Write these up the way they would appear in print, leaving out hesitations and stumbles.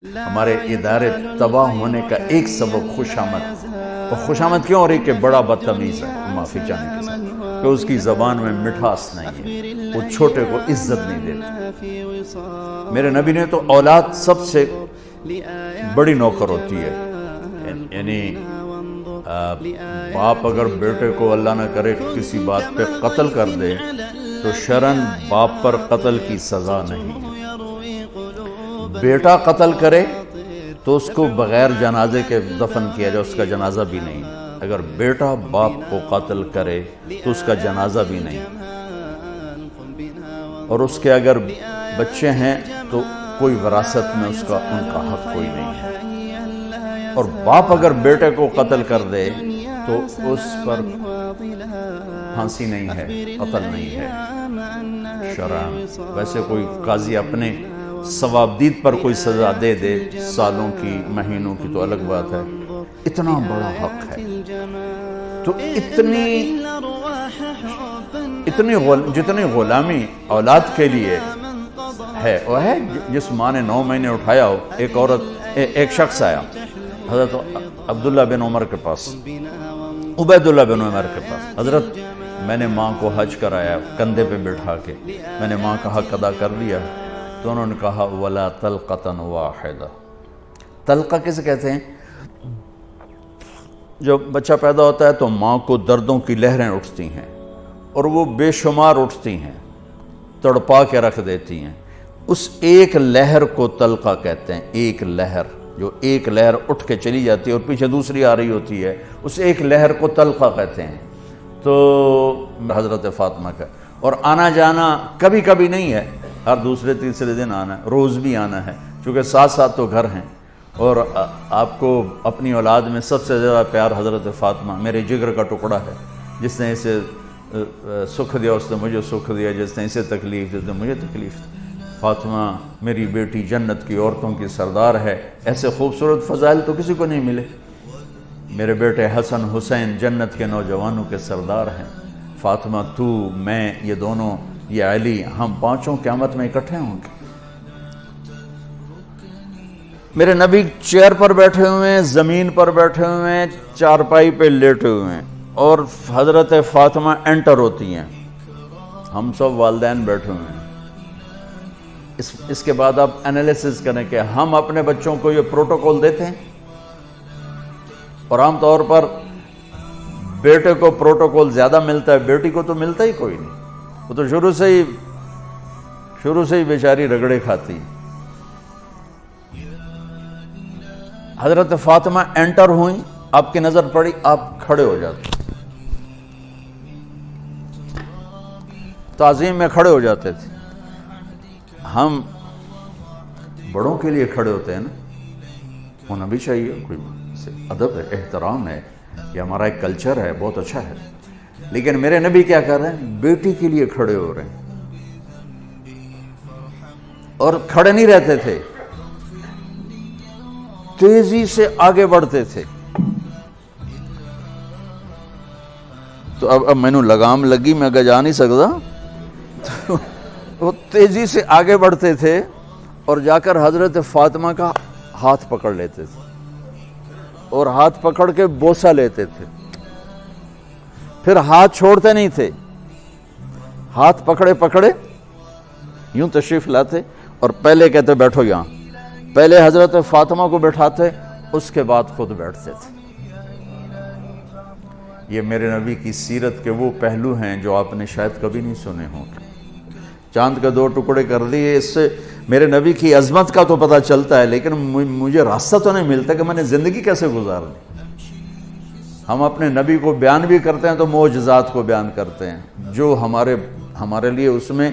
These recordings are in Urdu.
ہمارے ادارے تباہ ہونے کا ایک سبب خوشامد، اور خوشامد کیوں ہو رہی کہ بڑا بدتمیز ہے، معافی چاہنے کے ساتھ، کہ اس کی زبان میں مٹھاس نہیں ہے، وہ چھوٹے کو عزت نہیں دیتا۔ میرے نبی نے تو اولاد سب سے بڑی نوکر ہوتی ہے، یعنی باپ اگر بیٹے کو اللہ نہ کرے کسی بات پہ قتل کر دے تو شرعاً باپ پر قتل کی سزا نہیں ہے۔ بیٹا قتل کرے تو اس کو بغیر جنازے کے دفن کیا جائے، اس کا جنازہ بھی نہیں۔ اگر بیٹا باپ کو قتل کرے تو اس کا جنازہ بھی نہیں، اور اس کے اگر بچے ہیں تو کوئی وراثت میں ان کا حق کوئی نہیں ہے۔ اور باپ اگر بیٹے کو قتل کر دے تو اس پر پھانسی نہیں ہے، قتل نہیں ہے شرعاً۔ ویسے کوئی قاضی اپنے ثوابدید پر کوئی سزا دے دے سالوں کی، مہینوں کی، تو الگ بات ہے، اتنا بڑا حق ہے۔ تو جتنی غلامی اولاد کے لیے ہے، وہ ہے جس ماں نے 9 مہینے اٹھایا ہو۔ ایک شخص آیا حضرت عبداللہ بن عمر کے پاس، عبیداللہ بن عمر کے پاس، حضرت میں نے ماں کو حج کرایا کندھے پہ بٹھا کے، میں نے ماں کا حق ادا کر لیا۔ تو انہوں نے کہا وَلَا طَلْقَةً وَاحِدَةً۔ طلقہ کسے کہتے ہیں؟ جب بچہ پیدا ہوتا ہے تو ماں کو دردوں کی لہریں اٹھتی ہیں، اور وہ بے شمار اٹھتی ہیں، تڑپا کے رکھ دیتی ہیں۔ اس ایک لہر کو طلقہ کہتے ہیں۔ ایک لہر، جو ایک لہر اٹھ کے چلی جاتی ہے اور پیچھے دوسری آ رہی ہوتی ہے، اس ایک لہر کو طلقہ کہتے ہیں۔ تو حضرت فاطمہ کا اور آنا جانا کبھی کبھی نہیں ہے، ہر دوسرے تیسرے دن آنا ہے، روز بھی آنا ہے، چونکہ ساتھ ساتھ تو گھر ہیں۔ اور آپ کو اپنی اولاد میں سب سے زیادہ پیار حضرت فاطمہ، میرے جگر کا ٹکڑا ہے، جس نے اسے سکھ دیا اس نے مجھے سکھ دیا، جس نے اسے تکلیف دی اس نے مجھے تکلیف دی۔ فاطمہ میری بیٹی جنت کی عورتوں کی سردار ہے، ایسے خوبصورت فضائل تو کسی کو نہیں ملے۔ میرے بیٹے حسن حسین جنت کے نوجوانوں کے سردار ہیں۔ فاطمہ تو، میں، یہ دونوں، یہ علی، ہم پانچوں قیامت میں اکٹھے ہوں گے۔ میرے نبی چیئر پر بیٹھے ہوئے ہیں، زمین پر بیٹھے ہوئے ہیں، چارپائی پہ لیٹے ہوئے ہیں، اور حضرت فاطمہ انٹر ہوتی ہیں، ہم سب والدین بیٹھے ہوئے ہیں۔ اس کے بعد آپ انالیسس کریں کہ ہم اپنے بچوں کو یہ پروٹوکول دیتے ہیں، اور عام طور پر بیٹے کو پروٹوکول زیادہ ملتا ہے، بیٹی کو تو ملتا ہی کوئی نہیں، وہ تو شروع سے ہی بیچاری رگڑے کھاتی۔ حضرت فاطمہ انٹر ہوئیں، آپ کی نظر پڑی، آپ کھڑے ہو جاتے، تعظیم میں کھڑے ہو جاتے تھے۔ ہم بڑوں کے لیے کھڑے ہوتے ہیں نا، ہونا بھی چاہیے، کوئی ادب ہے، احترام ہے، یہ ہمارا ایک کلچر ہے، بہت اچھا ہے۔ لیکن میرے نبی کیا کر رہے ہیں؟ بیٹی کے لیے کھڑے ہو رہے ہیں، اور کھڑے نہیں رہتے تھے، تیزی سے آگے بڑھتے تھے۔ تو اب میں نے لگام لگی، میں جا نہیں سکتا، وہ تیزی سے آگے بڑھتے تھے اور جا کر حضرت فاطمہ کا ہاتھ پکڑ لیتے تھے، اور ہاتھ پکڑ کے بوسہ لیتے تھے، پھر ہاتھ چھوڑتے نہیں تھے، ہاتھ پکڑے پکڑے یوں تشریف لاتے، اور پہلے کہتے بیٹھو یہاں، پہلے حضرت فاطمہ کو بیٹھاتے، اس کے بعد خود بیٹھتے تھے۔ یہ میرے نبی کی سیرت کے وہ پہلو ہیں جو آپ نے شاید کبھی نہیں سنے ہوں گے۔ چاند کے 2 ٹکڑے کر دیے، اس سے میرے نبی کی عظمت کا تو پتہ چلتا ہے، لیکن مجھے راستہ تو نہیں ملتا کہ میں نے زندگی کیسے گزارنی۔ ہم اپنے نبی کو بیان بھی کرتے ہیں تو معجزات کو بیان کرتے ہیں، جو ہمارے لیے اس میں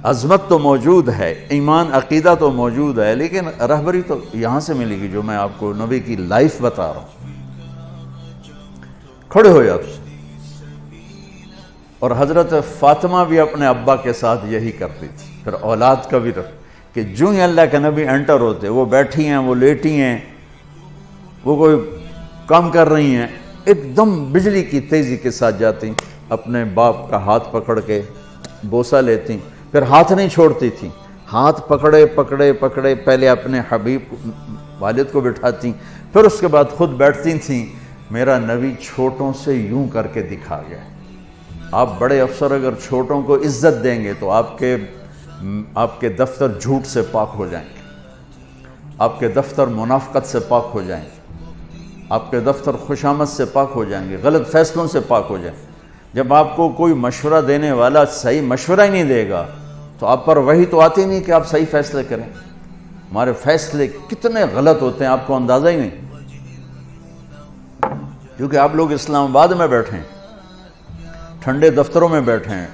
عظمت تو موجود ہے، ایمان عقیدہ تو موجود ہے، لیکن رہبری تو یہاں سے ملے گی جو میں آپ کو نبی کی لائف بتا رہا ہوں۔ کھڑے ہو جاتے، اور حضرت فاطمہ بھی اپنے ابا کے ساتھ یہی کرتی تھی۔ پھر اولاد کا بھی کہ جو ہی اللہ کے نبی انٹر ہوتے، وہ بیٹھی ہیں، وہ لیٹی ہیں، وہ کوئی کام کر رہی ہیں، ایک دم بجلی کی تیزی کے ساتھ جاتی، اپنے باپ کا ہاتھ پکڑ کے بوسہ لیتی، پھر ہاتھ نہیں چھوڑتی تھی، ہاتھ پکڑے پکڑے پکڑے پہلے اپنے حبیب والد کو بٹھاتی، پھر اس کے بعد خود بیٹھتی تھیں۔ میرا نبی چھوٹوں سے یوں کر کے دکھا گیا۔ آپ بڑے افسر اگر چھوٹوں کو عزت دیں گے تو آپ کے دفتر جھوٹ سے پاک ہو جائیں گے، آپ کے دفتر منافقت سے پاک ہو جائیں گے، آپ کے دفتر خوشامد سے پاک ہو جائیں گے، غلط فیصلوں سے پاک ہو جائیں گے۔ جب آپ کو کوئی مشورہ دینے والا صحیح مشورہ ہی نہیں دے گا تو آپ پر وہی تو آتی نہیں کہ آپ صحیح فیصلے کریں۔ ہمارے فیصلے کتنے غلط ہوتے ہیں آپ کو اندازہ ہی نہیں، کیونکہ آپ لوگ اسلام آباد میں بیٹھے ہیں، ٹھنڈے دفتروں میں بیٹھے ہیں،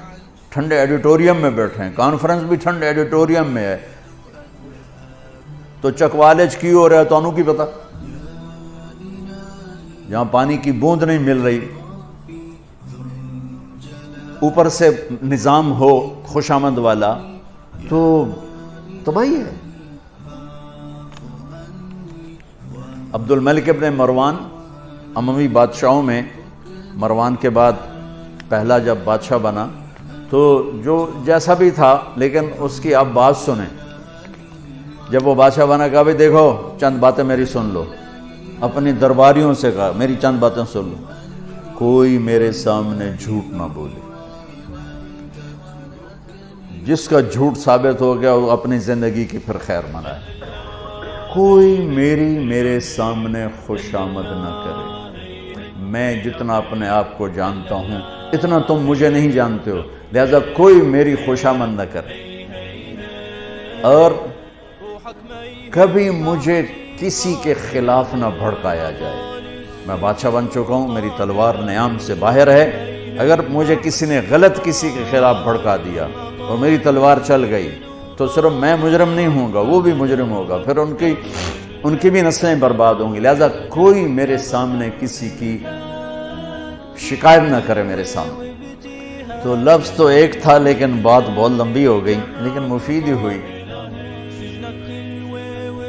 ٹھنڈے ایڈیٹوریم میں بیٹھے ہیں، کانفرنس بھی ٹھنڈے ایڈیٹوریم میں ہے، تو چکوالج کی ہو رہا ہے تو انہوں کی پتا، جہاں پانی کی بوند نہیں مل رہی، اوپر سے نظام ہو خوش آمد والا تو تباہی ہے۔ عبد الملک ابن مروان اموی بادشاہوں میں، مروان کے بعد پہلا جب بادشاہ بنا تو جو جیسا بھی تھا، لیکن اس کی آپ بات سنیں۔ جب وہ بادشاہ بنا کہا بھی دیکھو چند باتیں میری سن لو، اپنی درباریوں سے کہا میری چند باتیں سن لو، کوئی میرے سامنے جھوٹ نہ بولے، جس کا جھوٹ ثابت ہو گیا وہ اپنی زندگی کی پھر خیر منائے، کوئی میرے سامنے خوش آمد نہ کرے، میں جتنا اپنے آپ کو جانتا ہوں اتنا تم مجھے نہیں جانتے ہو، لہذا کوئی میری خوش آمد نہ کرے، اور کبھی مجھے کسی کے خلاف نہ بھڑکایا جائے۔ میں بادشاہ بن چکا ہوں، میری تلوار نیام سے باہر ہے، اگر مجھے کسی نے غلط کسی کے خلاف بھڑکا دیا اور میری تلوار چل گئی تو صرف میں مجرم نہیں ہوں گا، وہ بھی مجرم ہوگا، پھر ان کی بھی نسلیں برباد ہوں گی، لہذا کوئی میرے سامنے کسی کی شکایت نہ کرے میرے سامنے۔ تو لفظ تو ایک تھا لیکن بات بہت لمبی ہو گئی، لیکن مفید ہی ہوئی۔